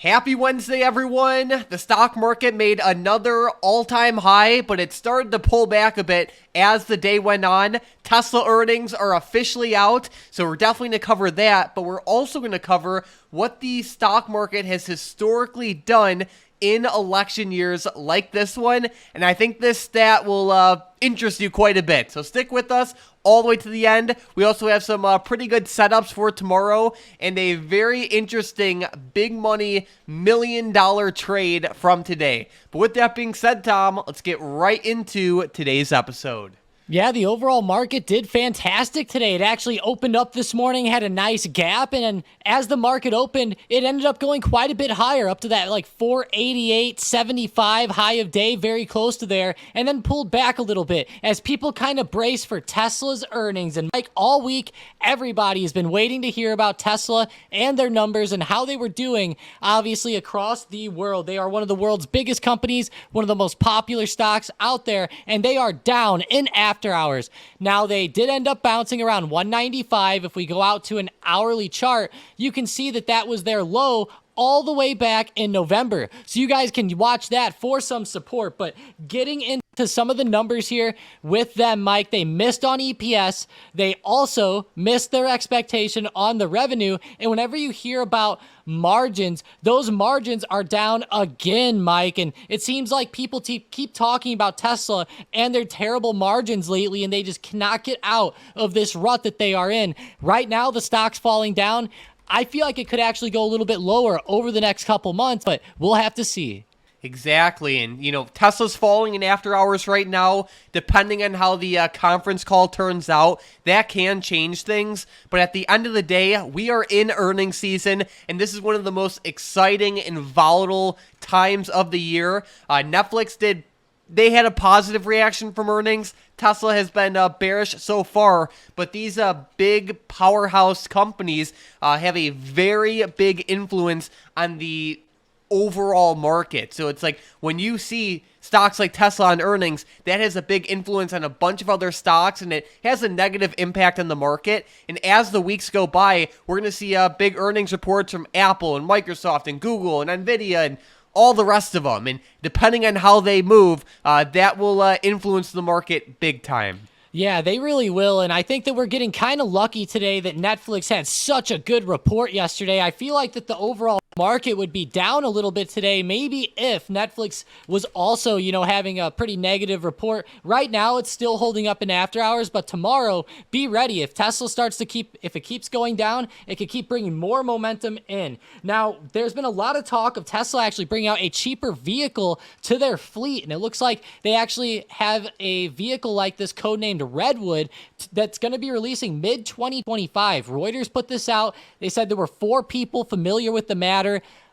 Happy Wednesday, everyone. The stock market made another all-time high, but it started to pull back a bit as the day went on. Tesla earnings are officially out, so we're definitely going to cover that, but we're also going to cover what the stock market has historically done in election years like this one, and I think this stat will interest you quite a bit. So stick with us all the way to the end. We also have some pretty good setups for tomorrow and a very interesting big money $1 million trade from today. But with that being said, Tom, let's get right into today's episode. Yeah, the overall market did fantastic today. It actually opened up this morning, had a nice gap, and as the market opened, it ended up going quite a bit higher, up to that like 488.75 high of day, very close to there, and then pulled back a little bit as people kind of brace for Tesla's earnings. And Mike, all week, everybody has been waiting to hear about Tesla and their numbers and how they were doing, obviously, across the world. They are one of the world's biggest companies, one of the most popular stocks out there, and they are down in after hours. Now, they did end up bouncing around 195. If we go out to an hourly chart, you can see that that was their low all the way back in November. So you guys can watch that for some support. But getting into some of the numbers here with them, Mike, they missed on EPS. They also missed their expectation on the revenue. And whenever you hear about margins, those margins are down again, Mike. And it seems like people keep talking about Tesla and their terrible margins lately, and they just cannot get out of this rut that they are in. Right now, the stock's falling down. I feel like it could actually go a little bit lower over the next couple months, but we'll have to see. Exactly, and Tesla's falling in after hours right now. Depending on how the conference call turns out, that can change things. But at the end of the day, we are in earnings season, and this is one of the most exciting and volatile times of the year. Netflix they had a positive reaction from earnings. Tesla has been bearish so far, but these big powerhouse companies have a very big influence on the overall market. So it's like when you see stocks like Tesla on earnings, that has a big influence on a bunch of other stocks, and it has a negative impact on the market. And as the weeks go by, we're going to see big earnings reports from Apple and Microsoft and Google and Nvidia and all the rest of them. And depending on how they move, that will influence the market big time. Yeah, they really will, and I think that we're getting kind of lucky today that Netflix had such a good report yesterday. I feel like that the overall market would be down a little bit today, maybe if Netflix was also, having a pretty negative report. Right now, it's still holding up in after hours, but tomorrow, be ready. If Tesla if it keeps going down, it could keep bringing more momentum in. Now, there's been a lot of talk of Tesla actually bringing out a cheaper vehicle to their fleet, and it looks like they actually have a vehicle like this codenamed Redwood that's going to be releasing mid-2025. Reuters put this out. They said there were 4 people familiar with the matter.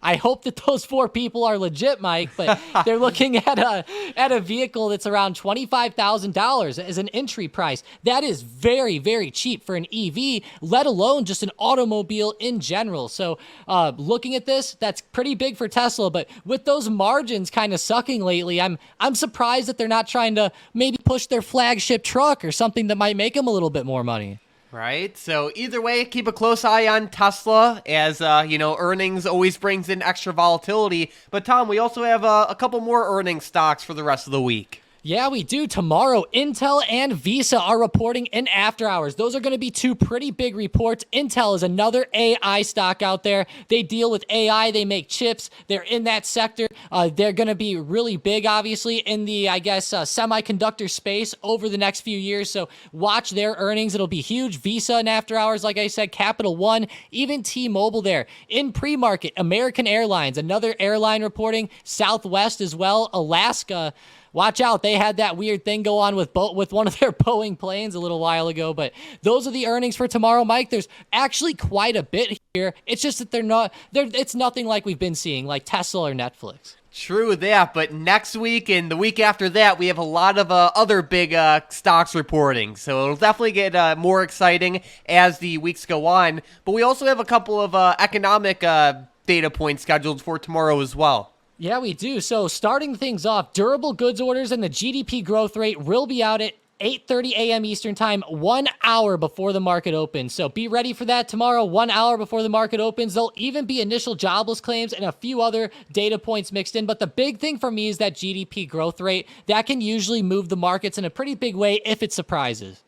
I hope that those 4 people are legit, Mike, but they're looking at a vehicle that's around $25,000 as an entry price. That is very, very cheap for an EV, let alone just an automobile in general. So looking at this, that's pretty big for Tesla, but with those margins kind of sucking lately, I'm surprised that they're not trying to maybe push their flagship truck or something that might make them a little bit more money. Right. So either way, keep a close eye on Tesla as, earnings always brings in extra volatility. But Tom, we also have a couple more earnings stocks for the rest of the week. Yeah, we do. Tomorrow, Intel and Visa are reporting in after hours. Those are going to be 2 pretty big reports. Intel is another AI stock out there. They deal with AI. They make chips. They're in that sector. They're going to be really big, obviously, in the, semiconductor space over the next few years. So watch their earnings. It'll be huge. Visa in after hours, like I said, Capital One, even T-Mobile there. In pre-market, American Airlines, another airline reporting, Southwest as well, Alaska. Watch out. They had that weird thing go on with one of their Boeing planes a little while ago. But those are the earnings for tomorrow, Mike. There's actually quite a bit here. It's just that it's nothing like we've been seeing, like Tesla or Netflix. True that, but next week and the week after that, we have a lot of other big stocks reporting. So it'll definitely get more exciting as the weeks go on. But we also have a couple of economic data points scheduled for tomorrow as well. Yeah, we do. So starting things off, durable goods orders and the GDP growth rate will be out at 8:30 a.m. Eastern time, 1 hour before the market opens. So be ready for that tomorrow, 1 hour before the market opens. There'll even be initial jobless claims and a few other data points mixed in. But the big thing for me is that GDP growth rate. That can usually move the markets in a pretty big way if it surprises.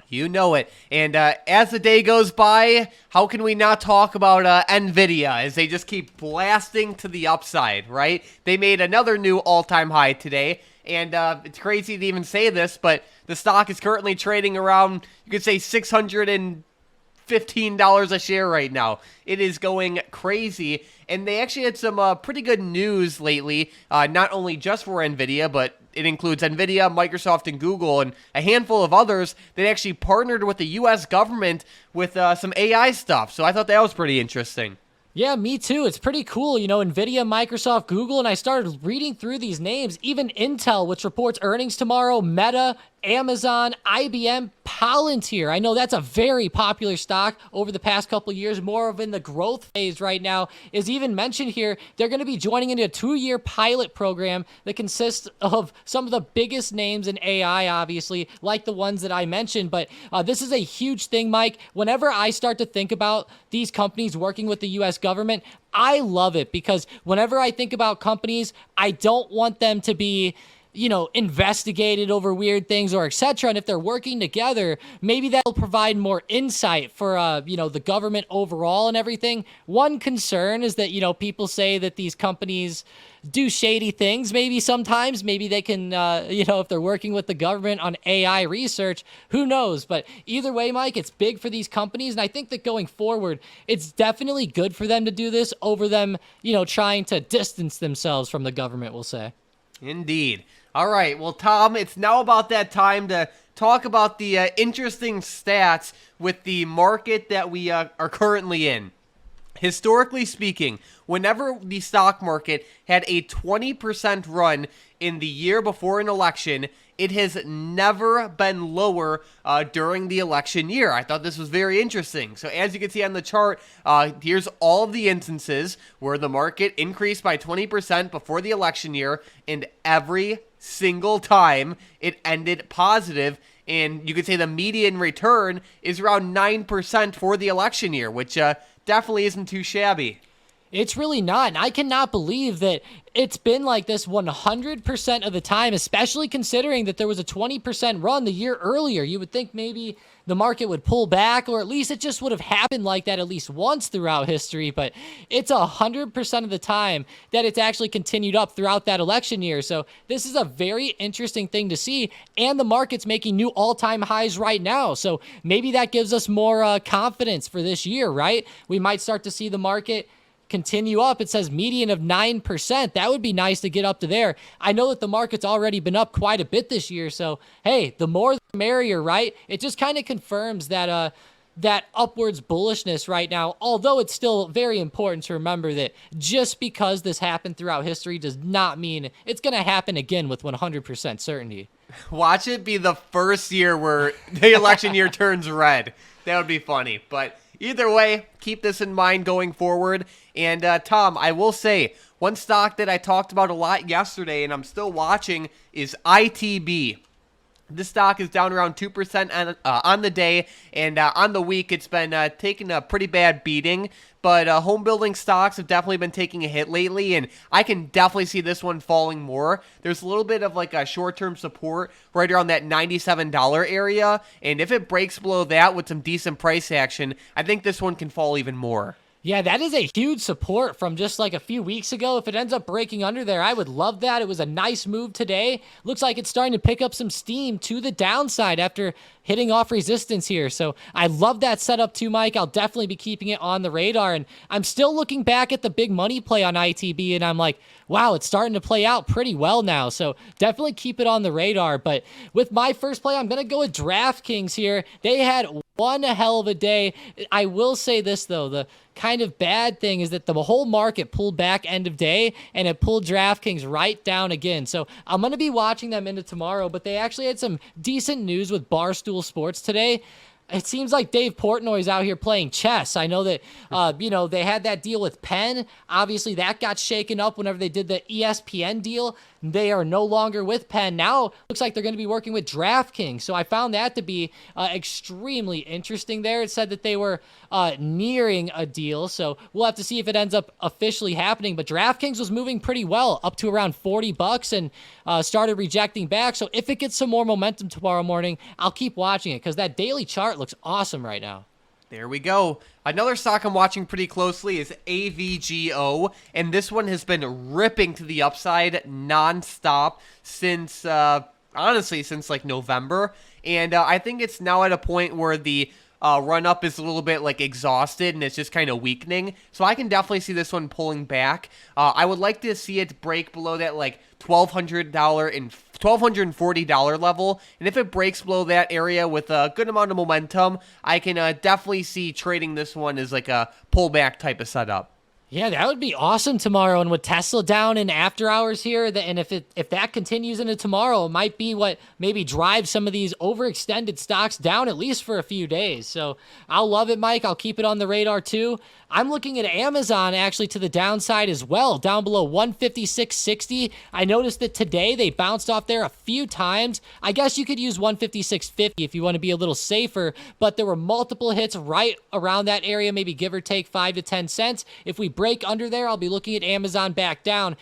You know it. And as the day goes by, how can we not talk about NVIDIA as they just keep blasting to the upside, right? They made another new all-time high today. And it's crazy to even say this, but the stock is currently trading around, you could say, $615 a share right now. It is going crazy. And they actually had some pretty good news lately, not only just for NVIDIA, but it includes NVIDIA, Microsoft, and Google, and a handful of others that actually partnered with the U.S. government with some AI stuff. So I thought that was pretty interesting. Yeah, me too. It's pretty cool. NVIDIA, Microsoft, Google, and I started reading through these names. Even Intel, which reports earnings tomorrow, Meta, Amazon, IBM, Palantir. I know that's a very popular stock over the past couple of years, more of in the growth phase right now, is even mentioned here. They're going to be joining into a 2-year pilot program that consists of some of the biggest names in AI, obviously, like the ones that I mentioned. But this is a huge thing, Mike. Whenever I start to think about these companies working with the U.S. government, I love it because whenever I think about companies, I don't want them to be investigated over weird things or etc. And if they're working together, maybe that'll provide more insight for, the government overall and everything. One concern is that, people say that these companies do shady things. Maybe sometimes, maybe they can, if they're working with the government on AI research, who knows? But either way, Mike, it's big for these companies. And I think that going forward, it's definitely good for them to do this over them, trying to distance themselves from the government, we'll say. Indeed. All right, well, Tom, it's now about that time to talk about the interesting stats with the market that we are currently in. Historically speaking, whenever the stock market had a 20% run in the year before an election, it has never been lower during the election year. I thought this was very interesting. So as you can see on the chart, here's all of the instances where the market increased by 20% before the election year, and every single time it ended positive. And you could say the median return is around 9% for the election year, which definitely isn't too shabby. It's really not. And I cannot believe that it's been like this 100% of the time, especially considering that there was a 20% run the year earlier. You would think maybe the market would pull back, or at least it just would have happened like that at least once throughout history. But it's 100% of the time that it's actually continued up throughout that election year. So this is a very interesting thing to see. And the market's making new all-time highs right now. So maybe that gives us more confidence for this year, right? We might start to see the market continue up. It says median of 9%. That would be nice to get up to there. I know that the market's already been up quite a bit this year. So, hey, the more the merrier, right? It just kind of confirms that that upwards bullishness right now, although it's still very important to remember that just because this happened throughout history does not mean it's going to happen again with 100% certainty. Watch it be the first year where the election year turns red. That would be funny. But either way, keep this in mind going forward. And Tom, I will say, one stock that I talked about a lot yesterday and I'm still watching is ITB. This stock is down around 2% on the day, and on the week it's been taking a pretty bad beating. But home building stocks have definitely been taking a hit lately, and I can definitely see this one falling more. There's a little bit of like a short-term support right around that $97 area, and if it breaks below that with some decent price action, I think this one can fall even more. Yeah, that is a huge support from just like a few weeks ago. If it ends up breaking under there, I would love that. It was a nice move today. Looks like it's starting to pick up some steam to the downside after hitting off resistance here. So I love that setup too, Mike. I'll definitely be keeping it on the radar. And I'm still looking back at the big money play on ITB, and I'm like, wow, it's starting to play out pretty well now. So definitely keep it on the radar. But with my first play, I'm going to go with DraftKings here. They had one hell of a day. I will say this, though. The kind of bad thing is that the whole market pulled back end of day, and it pulled DraftKings right down again. So I'm going to be watching them into tomorrow, but they actually had some decent news with Barstool Sports today. It seems like Dave Portnoy's out here playing chess. I know that, they had that deal with Penn. Obviously, that got shaken up whenever they did the ESPN deal. they are no longer with Penn. Now looks like they're going to be working with DraftKings. So I found that to be extremely interesting there. It said that they were nearing a deal. So we'll have to see if it ends up officially happening. But DraftKings was moving pretty well up to around $40 and started rejecting back. So if it gets some more momentum tomorrow morning, I'll keep watching it because that daily chart looks awesome right now. There we go. Another stock I'm watching pretty closely is AVGO, and this one has been ripping to the upside nonstop since, honestly, since like November. And I think it's now at a point where the run-up is a little bit like exhausted and it's just kind of weakening. So I can definitely see this one pulling back. I would like to see it break below that like $1,240 level, and if it breaks below that area with a good amount of momentum, I can definitely see trading this one as like a pullback type of setup. Yeah, that would be awesome tomorrow. And with Tesla down in after hours here, and if that continues into tomorrow, it might be what maybe drives some of these overextended stocks down at least for a few days. So I'll love it, Mike. I'll keep it on the radar too. I'm looking at Amazon actually to the downside as well, down below 156.60. I noticed that today they bounced off there a few times. I guess you could use 156.50 if you want to be a little safer, but there were multiple hits right around that area, maybe give or take 5 to 10 cents. If we break under there, I'll be looking at Amazon back down.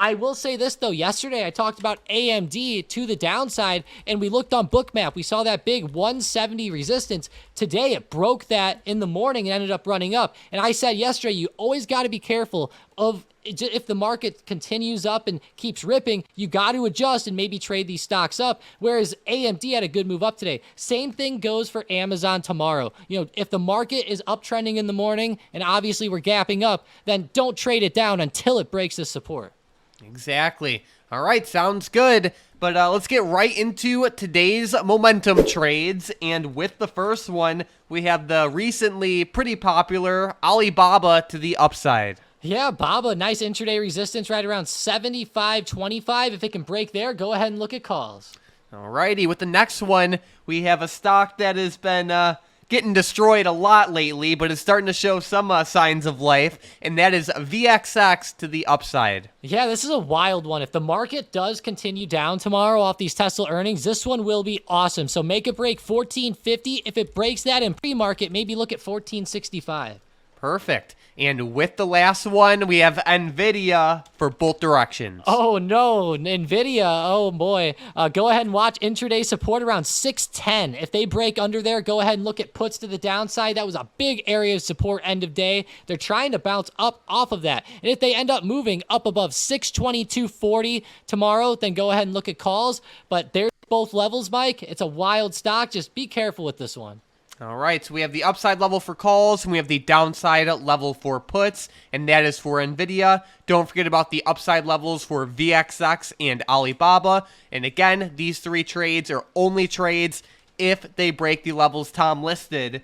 I will say this, though. Yesterday, I talked about AMD to the downside, and we looked on Bookmap. We saw that big 170 resistance. Today, it broke that in the morning and ended up running up. And I said yesterday, you always got to be careful of if the market continues up and keeps ripping, you got to adjust and maybe trade these stocks up, whereas AMD had a good move up today. Same thing goes for Amazon tomorrow. You know, if the market is uptrending in the morning, and obviously we're gapping up, then don't trade it down until it breaks the support. Exactly. All right, sounds good. But let's get right into today's momentum trades. And with the first one, we have the recently pretty popular Alibaba to the upside. Yeah, Baba, nice intraday resistance right around 75.25. If it can break there, go ahead and look at calls. All righty. With the next one, we have a stock that has been getting destroyed a lot lately, but is starting to show some signs of life, and that is VXX to the upside. Yeah, this is a wild one. If the market does continue down tomorrow off these Tesla earnings, this one will be awesome. So make it break 14.50. If it breaks that in pre-market, maybe look at 14.65. Perfect. And with the last one, we have NVIDIA for both directions. Oh, no. NVIDIA. Oh, boy. Go ahead and watch intraday support around 610. If they break under there, go ahead and look at puts to the downside. That was a big area of support end of day. They're trying to bounce up off of that. And if they end up moving up above 622.40 tomorrow, then go ahead and look at calls. But there's both levels, Mike. It's a wild stock. Just be careful with this one. All right, so we have the upside level for calls, and we have the downside level for puts, and that is for NVIDIA. Don't forget about the upside levels for VXX and Alibaba. And again, these three trades are only trades if they break the levels Tom listed.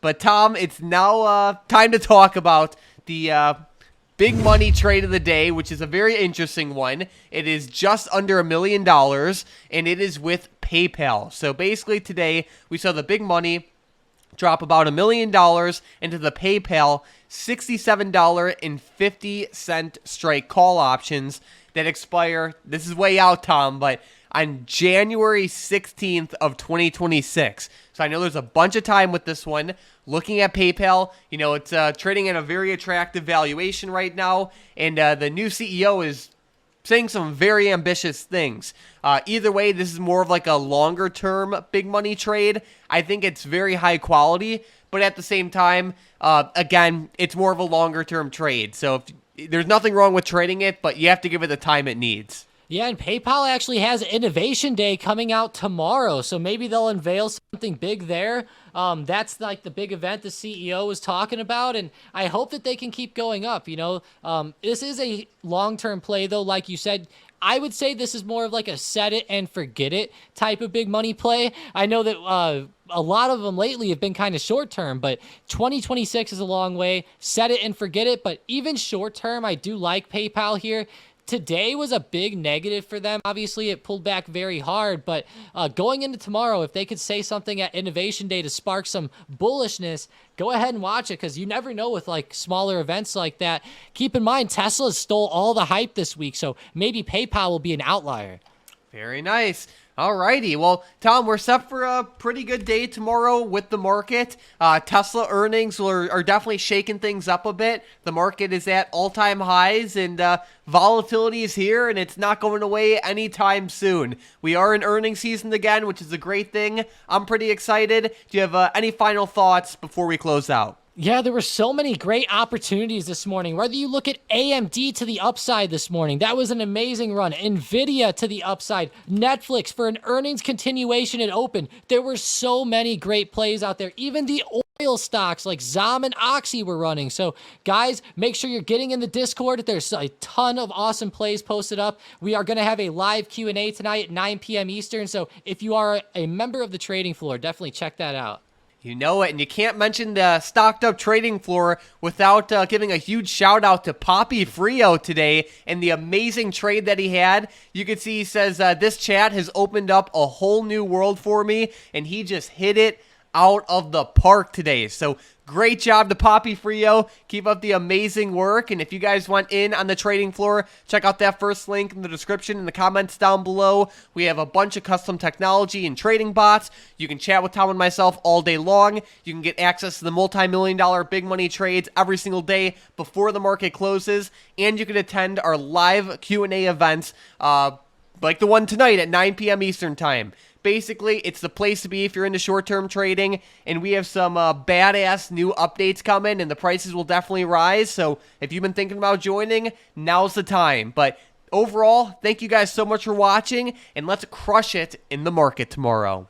But Tom, it's now time to talk about the big money trade of the day, which is a very interesting one. It is just under $1 million, and it is with PayPal. So basically today, we saw the big money drop about $1 million into the PayPal $67.50 strike call options that expire, this is way out, Tom, but on January 16th of 2026. So I know there's a bunch of time with this one. Looking at PayPal, you know, it's trading at a very attractive valuation right now, and the new CEO is saying some very ambitious things. Either way, this is more of like a longer-term big money trade. I think it's very high quality, but at the same time, again, it's more of a longer-term trade. So there's nothing wrong with trading it, but you have to give it the time it needs. Yeah, and PayPal actually has Innovation Day coming out tomorrow, so maybe they'll unveil something big there. That's like the big event the CEO was talking about, and I hope that they can keep going up. You know, this is a long-term play, though, like you said. I would say this is more of like a set it and forget it type of big money play. I know that a lot of them lately have been kind of short-term, but 2026 is a long way. Set it and forget it, but even short-term, I do like PayPal here. today was a big negative for them. Obviously, it pulled back very hard, but going into tomorrow, if they could say something at Innovation Day to spark some bullishness, go ahead and watch it, because you never know with like smaller events like that. Keep in mind, Tesla stole all the hype this week, so maybe PayPal will be an outlier. Very nice. Alrighty. Well, Tom, we're set for a pretty good day tomorrow with the market. Tesla earnings are definitely shaking things up a bit. The market is at all-time highs, and volatility is here, and it's not going away anytime soon. We are in earnings season again, which is a great thing. I'm pretty excited. Do you have any final thoughts before we close out? Yeah, there were so many great opportunities this morning. Whether you look at AMD to the upside this morning, that was an amazing run. Nvidia to the upside. Netflix for an earnings continuation at open. There were so many great plays out there. Even the oil stocks like ZOM and Oxy were running. So, guys, make sure you're getting in the Discord. There's a ton of awesome plays posted up. We are going to have a live Q&A tonight at 9 p.m. Eastern. So, if you are a member of the trading floor, definitely check that out. You know it, and you can't mention the Stocked Up trading floor without giving a huge shout out to Poppy Frio today and the amazing trade that he had. You can see he says, this chat has opened up a whole new world for me, and he just hit it out of the park today. So great job to Poppy Frio. Keep up the amazing work. And if you guys want in on the trading floor, check out that first link in the description in the comments down below. We have a bunch of custom technology and trading bots. You can chat with Tom and myself all day long. You can get access to the multi-million-dollar big money trades every single day before the market closes. And you can attend our live Q&A events like the one tonight at 9 p.m. Eastern Time. Basically, it's the place to be if you're into short-term trading, and we have some badass new updates coming, and the prices will definitely rise. So if you've been thinking about joining, now's the time. But overall, thank you guys so much for watching, and let's crush it in the market tomorrow.